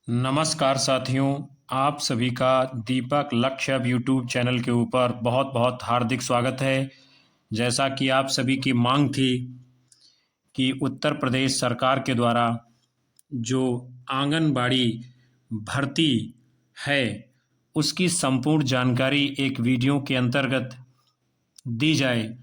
नमस्कार साथियों, आप सभी का दीपक लक्ष्य यूट्यूब चैनल के ऊपर बहुत बहुत हार्दिक स्वागत है। जैसा कि आप सभी की मांग थी कि उत्तर प्रदेश सरकार के द्वारा जो आंगनबाड़ी भर्ती है उसकी संपूर्ण जानकारी एक वीडियो के अंतर्गत दी जाए,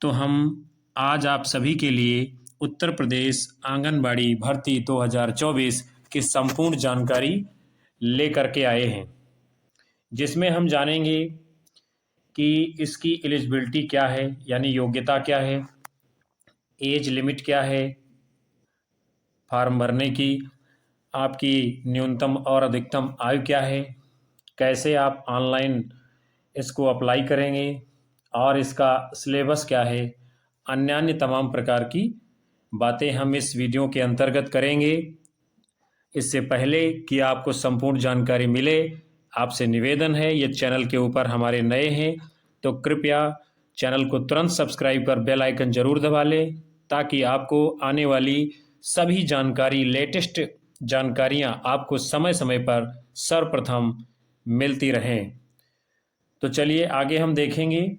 तो हम आज आप सभी के लिए उत्तर प्रदेश आंगनबाड़ी भर्ती 2024 की संपूर्ण जानकारी लेकर के आए हैं, जिसमें हम जानेंगे कि इसकी एलिजिबिलिटी क्या है, यानी योग्यता क्या है, एज लिमिट क्या है फॉर्म भरने की, आपकी न्यूनतम और अधिकतम आयु क्या है, कैसे आप ऑनलाइन इसको अप्लाई करेंगे और इसका सिलेबस क्या है, अन्य तमाम प्रकार की बातें हम इस वीडियो के अंतर्गत करेंगे। इससे पहले कि आपको संपूर्ण जानकारी मिले, आपसे निवेदन है, ये चैनल के ऊपर हमारे नए हैं तो कृपया चैनल को तुरंत सब्सक्राइब कर बेल आइकन जरूर दबा लें, ताकि आपको आने वाली सभी जानकारी, लेटेस्ट जानकारियां आपको समय समय पर सर्वप्रथम मिलती रहें। तो चलिए आगे हम देखेंगे।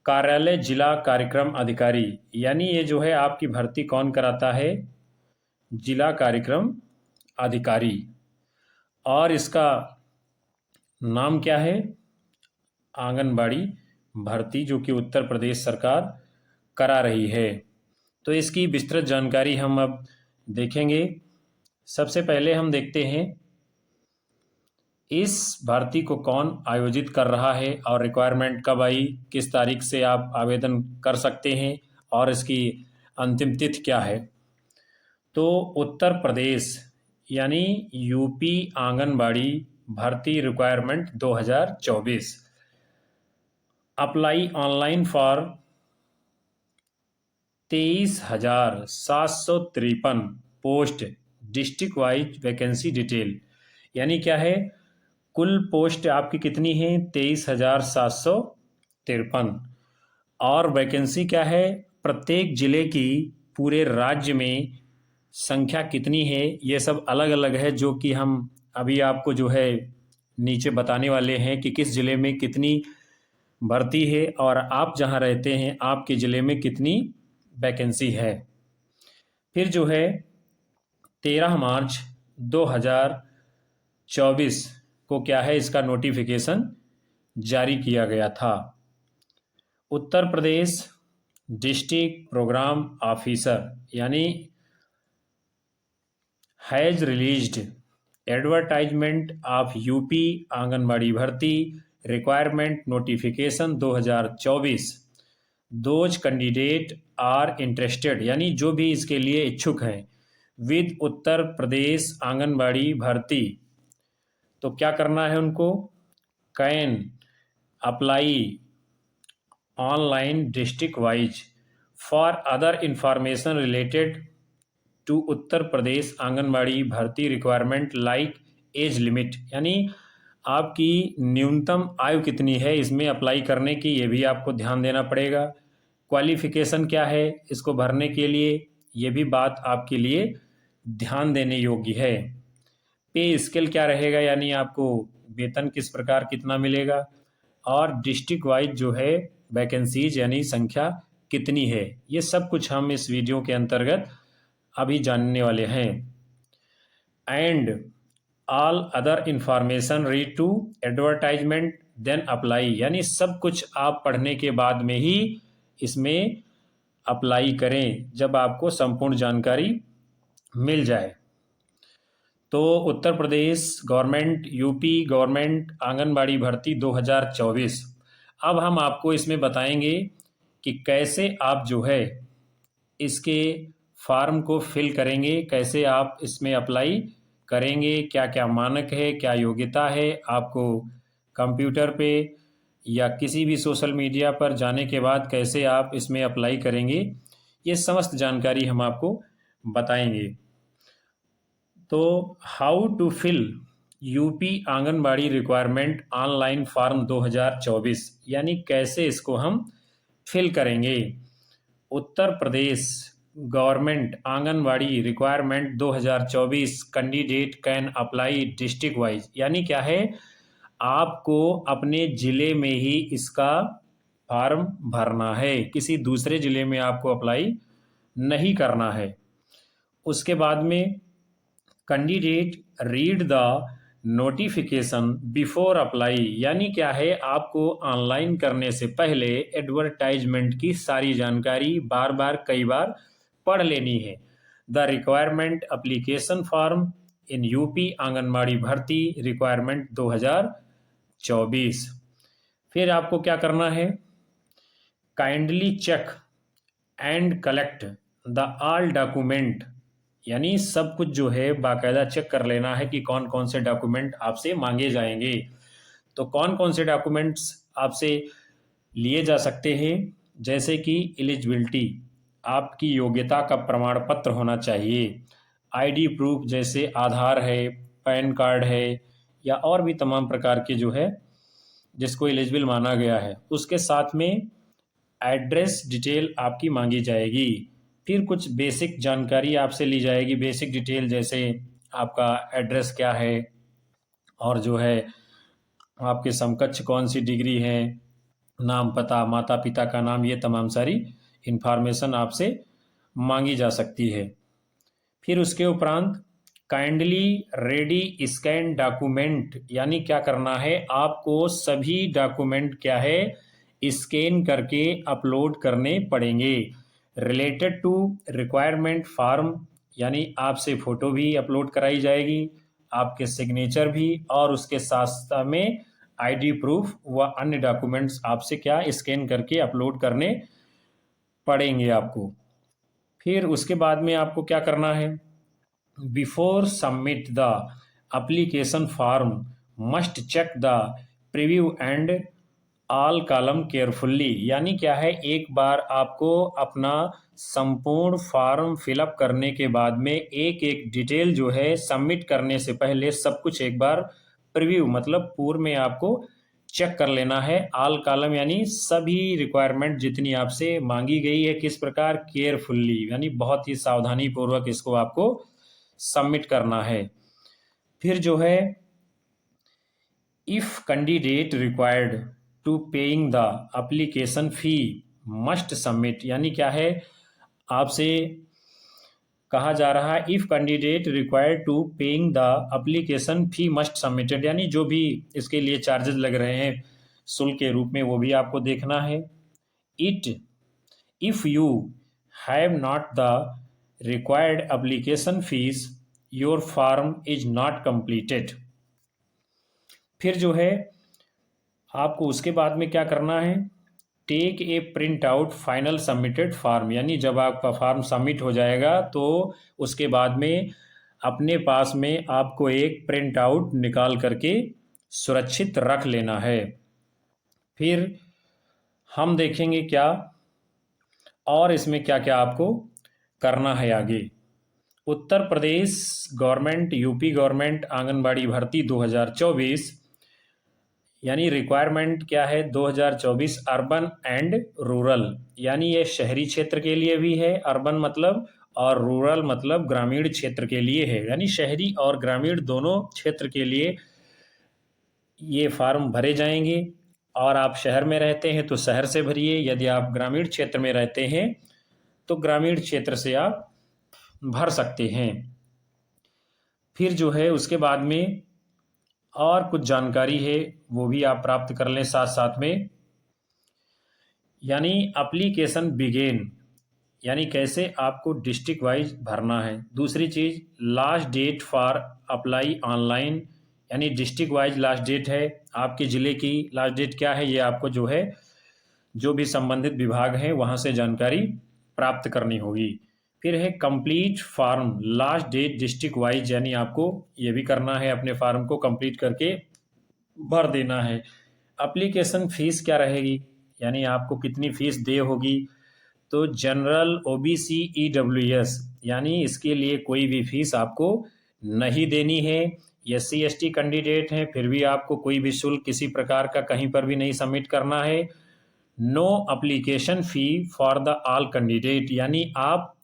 कार्यालय जिला कार्यक्रम अधिकारी, यानी ये जो है आपकी भर्ती कौन कराता है? जिला कार्यक्रम अधिकारी। और इसका नाम क्या है? आंगनबाड़ी भर्ती, जो कि उत्तर प्रदेश सरकार करा रही है। तो इसकी विस्तृत जानकारी हम अब देखेंगे। सबसे पहले हम देखते हैं इस भर्ती को कौन आयोजित कर रहा है और रिक्वायरमेंट कब आई, किस तारीख से आप आवेदन कर सकते हैं और इसकी अंतिम तिथि क्या है। तो उत्तर प्रदेश यानी यूपी आंगनबाड़ी भर्ती requirement 2024, apply online for 23,753 post, district wise vacancy detail, यानी क्या है, कुल पोस्ट आपकी कितनी है? 23,753। और वैकेंसी क्या है? प्रत्येक जिले की पूरे राज्य में संख्या कितनी है, ये सब अलग अलग है, जो कि हम अभी आपको जो है नीचे बताने वाले हैं कि किस ज़िले में कितनी भर्ती है और आप जहां रहते हैं आपके ज़िले में कितनी वैकेंसी है। फिर जो है 13 मार्च 2024 को क्या है, इसका नोटिफिकेशन जारी किया गया था। Uttar Pradesh district programme officer यानी has released advertisement of UP anganwadi भर्ती requirement notification 2024। Those candidate are interested, यानी जो भी इसके लिए इच्छुक हैं, विद उत्तर प्रदेश आंगनबाड़ी भर्ती, तो क्या करना है उनको? Can apply online district wise for other information related to Uttar Pradesh anganwadi भर्ती रिक्वायरमेंट लाइक एज लिमिट, यानी आपकी न्यूनतम आयु कितनी है इसमें अप्लाई करने की, ये भी आपको ध्यान देना पड़ेगा। क्वालिफिकेशन क्या है इसको भरने के लिए, ये भी बात आपके लिए ध्यान देने योग्य है। पे स्केल क्या रहेगा, यानी आपको वेतन किस प्रकार कितना मिलेगा, और डिस्ट्रिक्ट वाइज जो है वैकेंसीज यानी संख्या कितनी है, ये सब कुछ हम इस वीडियो के अंतर्गत अभी जानने वाले हैं। And all other information read to advertisement then apply, यानी सब कुछ आप पढ़ने के बाद में ही इसमें अप्लाई करें, जब आपको संपूर्ण जानकारी मिल जाए। तो उत्तर Pradesh government, UP government anganwadi भर्ती 2024, अब हम आपको इसमें बताएंगे कि कैसे आप जो है इसके फॉर्म को फिल करेंगे, कैसे आप इसमें अप्लाई करेंगे, क्या क्या मानक है, क्या योग्यता है, आपको कंप्यूटर पे या किसी भी सोशल मीडिया पर जाने के बाद कैसे आप इसमें अप्लाई करेंगे, ये समस्त जानकारी हम आपको बताएंगे। तो how to fill UP anganwadi requirement online form 2024, यानी कैसे इसको हम फिल करेंगे। Uttar Pradesh government anganwadi requirement 2024 candidate can apply district wise, यानी क्या है, आपको अपने ज़िले में ही इसका फॉर्म भरना है, किसी दूसरे ज़िले में आपको अप्लाई नहीं करना है। उसके बाद में candidate read the notification before apply, यानी क्या है, आपको ऑनलाइन करने से पहले एडवर्टाइजमेंट की सारी जानकारी बार बार कई बार पढ़ लेनी है। The requirement application form in UP anganwadi भर्ती रिक्वायरमेंट 2024। फिर आपको क्या करना है, kindly check and collect the all document, यानी सब कुछ जो है बाकायदा चेक कर लेना है कि कौन कौन से डॉक्यूमेंट आपसे मांगे जाएंगे। तो कौन कौन से डॉक्यूमेंट्स आपसे लिए जा सकते हैं, जैसे कि एलिजिबिलिटी, आपकी योग्यता का प्रमाण पत्र होना चाहिए, आईडी प्रूफ जैसे आधार है, पैन कार्ड है, या और भी तमाम प्रकार के जो है जिसको एलिजिबल माना गया है। उसके साथ में एड्रेस डिटेल आपकी मांगी जाएगी। फिर कुछ बेसिक जानकारी आपसे ली जाएगी, बेसिक डिटेल जैसे आपका एड्रेस क्या है, और जो है आपके समकक्ष कौन सी डिग्री है, नाम पता, माता पिता का नाम, ये तमाम सारी इन्फॉर्मेशन आपसे मांगी जा सकती है। फिर उसके उपरांत काइंडली रेडी स्कैन डॉक्यूमेंट, यानी क्या करना है, आपको सभी डॉक्यूमेंट क्या है स्कैन करके अपलोड करने पड़ेंगे। रिलेटेड टू रिक्वायरमेंट फॉर्म, यानी आपसे फ़ोटो भी अपलोड कराई जाएगी, आपके सिग्नेचर भी, और उसके साथ साथ में आईडी प्रूफ व अन्य डॉक्यूमेंट्स आपसे क्या स्कैन करके अपलोड करने पड़ेंगे आपको। फिर उसके बाद में आपको क्या करना है, before submit the application form must check the preview and all column carefully, यानी क्या है, एक बार आपको अपना संपूर्ण फॉर्म फिलअप करने के बाद में एक एक डिटेल जो है सबमिट करने से पहले सब कुछ एक बार प्रीव्यू मतलब पूर्व में आपको चेक कर लेना है। ऑल कॉलम यानी सभी रिक्वायरमेंट जितनी आपसे मांगी गई है किस प्रकार, केयरफुल्ली, यानी बहुत ही सावधानी पूर्वक इसको आपको सबमिट करना है। फिर जो है if candidate required to paying the application fee must submit, यानी क्या है, आपसे कहा जा रहा है if candidate required to paying the application fee must submitted, यानी जो भी इसके लिए चार्जेस लग रहे हैं शुल्क के रूप में वो भी आपको देखना है। It if you have not the required application fees your form is not completed. फिर जो है आपको उसके बाद में क्या करना है, take a print out final submitted form, यानी जब आपका फॉर्म सबमिट हो जाएगा तो उसके बाद में अपने पास में आपको एक प्रिंट आउट निकाल करके सुरक्षित रख लेना है। फिर हम देखेंगे क्या और इसमें क्या क्या आपको करना है आगे। उत्तर Pradesh government UP government anganwadi भर्ती 2024, यानी रिक्वायरमेंट क्या है 2024 अर्बन एंड रूरल, यानी ये शहरी क्षेत्र के लिए भी है, अर्बन मतलब, और रूरल मतलब ग्रामीण क्षेत्र के लिए है, यानी शहरी और ग्रामीण दोनों क्षेत्र के लिए ये फार्म भरे जाएंगे। और आप शहर में रहते हैं तो शहर से भरिए, यदि आप ग्रामीण क्षेत्र में रहते हैं तो ग्रामीण क्षेत्र से आप भर सकते हैं। फिर जो है उसके बाद में और कुछ जानकारी है वो भी आप प्राप्त कर लें साथ साथ में, यानी एप्लीकेशन बिगेन, यानी कैसे आपको डिस्ट्रिक्ट वाइज भरना है। दूसरी चीज़ last date for apply online, यानी डिस्ट्रिक्ट वाइज लास्ट डेट है, आपके ज़िले की लास्ट डेट क्या है ये आपको जो है जो भी संबंधित विभाग हैं वहाँ से जानकारी प्राप्त करनी होगी। फिर है complete form last date district wise, यानी आपको ये भी करना है, अपने फार्म को कंप्लीट करके भर देना है। एप्लीकेशन फ़ीस क्या रहेगी, यानी आपको कितनी फ़ीस दे होगी, तो जनरल ओबीसी ईडब्ल्यूएस, यानी इसके लिए कोई भी फीस आपको नहीं देनी है। एससी एसटी कैंडिडेट हैं फिर भी आपको कोई भी शुल्क किसी प्रकार का कहीं पर भी नहीं सबमिट करना है। No application fee for the all candidate, यानी आप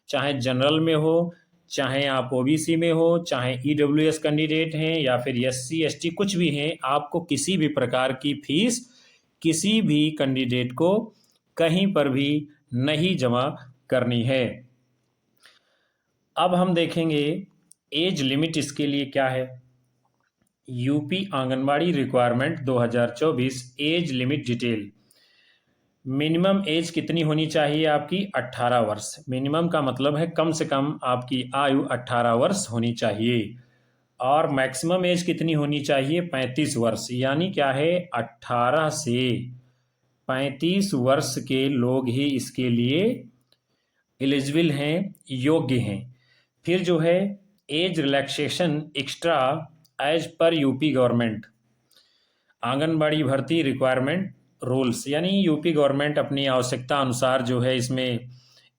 चाहे जनरल में हो, चाहे आप ओबीसी में हो, चाहे ईडब्ल्यूएस कैंडिडेट हैं या फिर एससी एसटी कुछ भी हैं, आपको किसी भी प्रकार की फीस किसी भी कैंडिडेट को कहीं पर भी नहीं जमा करनी है। अब हम देखेंगे एज लिमिट इसके लिए क्या है। UP anganwadi requirement 2024 age limit detail. Minimum age कितनी होनी चाहिए आपकी? 18 वर्ष। मिनिमम का मतलब है कम से कम आपकी आयु 18 वर्ष होनी चाहिए। और मैक्सिमम एज कितनी होनी चाहिए? 35 वर्ष। यानी क्या है, 18 से 35 वर्ष के लोग ही इसके लिए एलिजिबल हैं, योग्य हैं। फिर जो है age relaxation extra age per UP government anganwadi भर्ती रिक्वायरमेंट रूल्स, यानी यूपी गवर्नमेंट अपनी आवश्यकता अनुसार जो है इसमें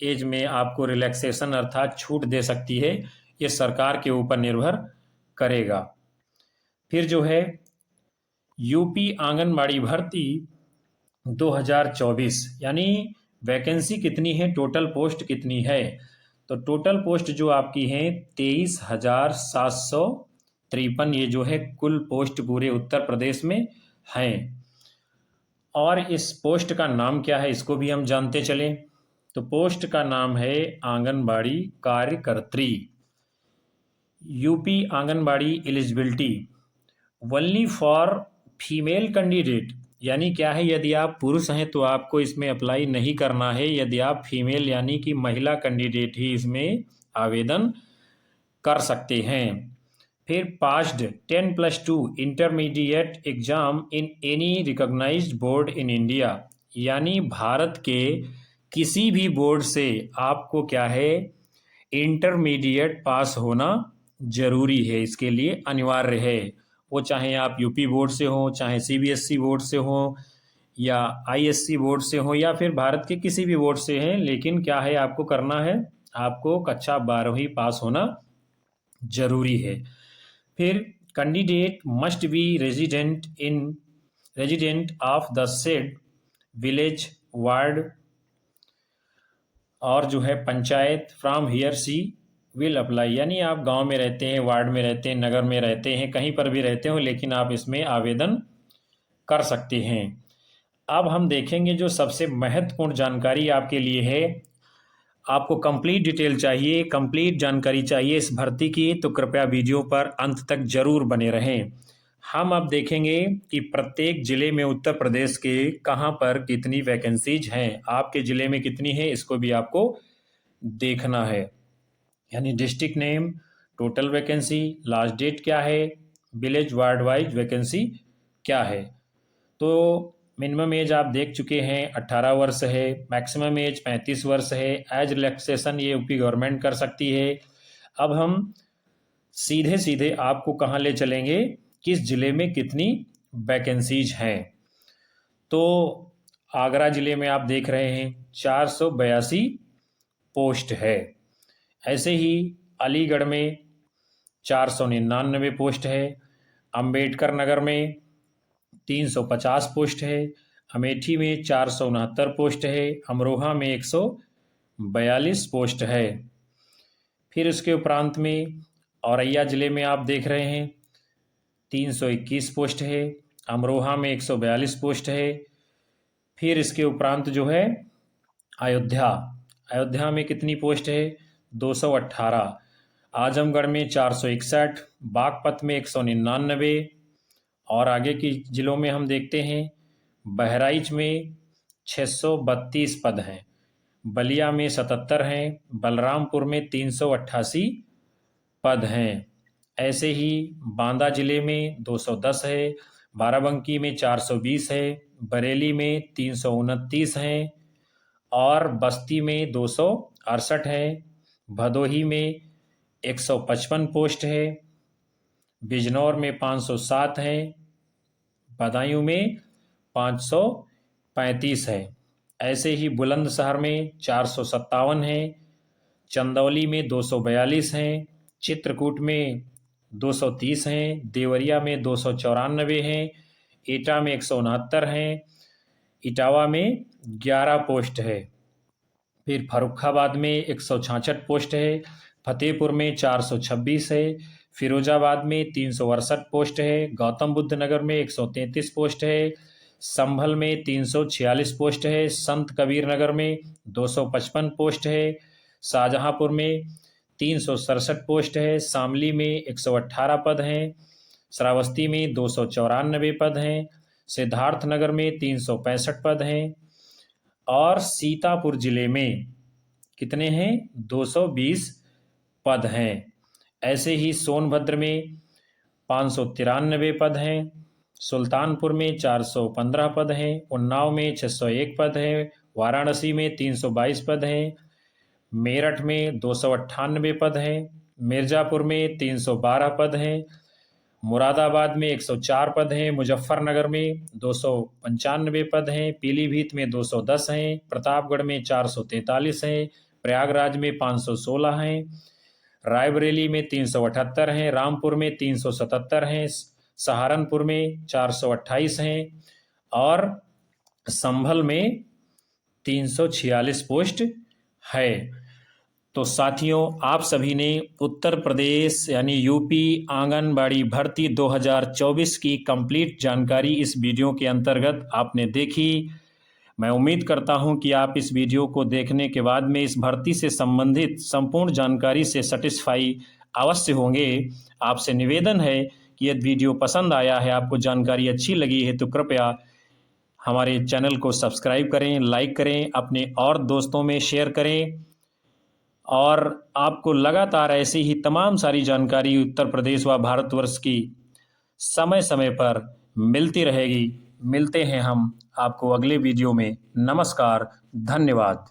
एज में आपको रिलैक्सेशन अर्थात छूट दे सकती है। ये सरकार के ऊपर निर्भर करेगा। फिर जो है यूपी आंगनबाड़ी भर्ती 2024 यानी वैकेंसी कितनी है, टोटल पोस्ट कितनी है? तो टोटल पोस्ट जो आपकी है 23,753, ये जो है कुल पोस्ट पूरे उत्तर प्रदेश में हैं। और इस पोस्ट का नाम क्या है इसको भी हम जानते चलें। तो पोस्ट का नाम है आंगनबाड़ी कार्यकर्त्री। UP anganwadi eligibility only for female candidate, यानी क्या है, यदि आप पुरुष हैं तो आपको इसमें अप्लाई नहीं करना है। यदि आप फीमेल यानी कि महिला कैंडिडेट ही इसमें आवेदन कर सकते हैं। फिर passed 10+2 intermediate exam in any recognised board in India, यानी भारत के किसी भी बोर्ड से आपको क्या है, इंटरमीडिएट पास होना जरूरी है, इसके लिए अनिवार्य है। वो चाहे आप यूपी बोर्ड से हो, चाहे सीबीएसई बोर्ड से हो, या आईएससी बोर्ड से हो, या फिर भारत के किसी भी बोर्ड से हैं, लेकिन क्या है आपको करना है, आपको कक्षा 12वीं पास होना जरूरी है। फिर candidate must be resident of the said village ward और जो है panchayat from here she will apply, यानी आप गांव में रहते हैं, वार्ड में रहते हैं, नगर में रहते हैं, कहीं पर भी रहते हो, लेकिन आप इसमें आवेदन कर सकते हैं। अब हम देखेंगे जो सबसे महत्वपूर्ण जानकारी आपके लिए है। आपको कंप्लीट डिटेल चाहिए, कंप्लीट जानकारी चाहिए इस भर्ती की, तो कृपया वीडियो पर अंत तक जरूर बने रहें। हम अब देखेंगे कि प्रत्येक जिले में उत्तर प्रदेश के कहां पर कितनी वैकेंसीज हैं, आपके जिले में कितनी है इसको भी आपको देखना है। यानी district name, total vacancy, last date क्या है, विलेज वार्ड वाइज वैकेंसी क्या है। तो मिनिमम एज आप देख चुके हैं 18 वर्ष है, मैक्सिमम एज 35 वर्ष है। एज रिलैक्सेशन ये यूपी गवर्नमेंट कर सकती है। अब हम सीधे सीधे आपको कहाँ ले चलेंगे, किस जिले में कितनी वैकेंसीज हैं। तो आगरा जिले में आप देख रहे हैं 482 पोस्ट है। ऐसे ही अलीगढ़ में 499 पोस्ट है। अंबेडकर नगर में 350 पोस्ट है। अमेठी में 469 पोस्ट है। अमरोहा में 142 पोस्ट है। फिर उसके उपरांत में औरैया जिले में आप देख रहे हैं 321 पोस्ट है। अमरोहा में 142 पोस्ट है। फिर इसके उपरांत जो है अयोध्या में कितनी पोस्ट है, 218। आजमगढ़ में 461, बागपत में 199। और आगे की जिलों में हम देखते हैं बहराइच में 632 पद हैं, बलिया में 77 हैं, बलरामपुर में 388 पद हैं। ऐसे ही बांदा जिले में 210 है, बाराबंकी में 420 है, बरेली में 329 हैं और बस्ती में 268 है। भदोही में 155 पोस्ट है। बिजनौर में 507 है। बदायूं में 535 है। ऐसे ही बुलंदशहर में 457 है। चंदौली में 242 हैं। चित्रकूट में 230 हैं। देवरिया में 294 हैं। एटा में 169 हैं। इटावा में 11 पोस्ट है। फिर फर्रुखाबाद में 166 पोस्ट है, फतेहपुर में 426 है, फिरोजाबाद में 368 पोस्ट है, गौतम बुद्ध नगर में 133 पोस्ट है, संभल में 346 पोस्ट है, संत कबीर नगर में 255 पोस्ट है, शाहजहांपुर में 367 पोस्ट है, शामली में 118 पद हैं, श्रावस्ती में 294 पद हैं, सिद्धार्थनगर में 365 पद हैं और सीतापुर जिले में कितने हैं? 220 पद हैं। ऐसे ही सोनभद्र में 593 पद हैं, सुल्तानपुर में 415 पद हैं, उन्नाव में 601 पद हैं, वाराणसी में 322 पद हैं, मेरठ में 298 पद हैं, मिर्ज़ापुर में 312 पद हैं, मुरादाबाद में 104 पद हैं, मुजफ्फरनगर में 295 पद हैं, पीलीभीत में 210 हैं, प्रतापगढ़ में 443 हैं, प्रयागराज में 516 हैं, रायबरेली में 378 हैं, रामपुर में 377 हैं, सहारनपुर में 428 हैं और संभल में 346 पोस्ट है। तो साथियों, आप सभी ने उत्तर प्रदेश यानी यूपी आंगनबाड़ी भर्ती 2024 की कंप्लीट जानकारी इस वीडियो के अंतर्गत आपने देखी। मैं उम्मीद करता हूं कि आप इस वीडियो को देखने के बाद में इस भर्ती से संबंधित संपूर्ण जानकारी से सेटिस्फाई अवश्य होंगे। आपसे निवेदन है कि यदि वीडियो पसंद आया है, आपको जानकारी अच्छी लगी है, तो कृपया हमारे चैनल को सब्सक्राइब करें, लाइक करें, अपने और दोस्तों में शेयर करें और आपको लगातार ऐसी ही तमाम सारी जानकारी उत्तर प्रदेश व भारतवर्ष की समय समय पर मिलती रहेगी। मिलते हैं हम आपको अगले वीडियो में। नमस्कार, धन्यवाद।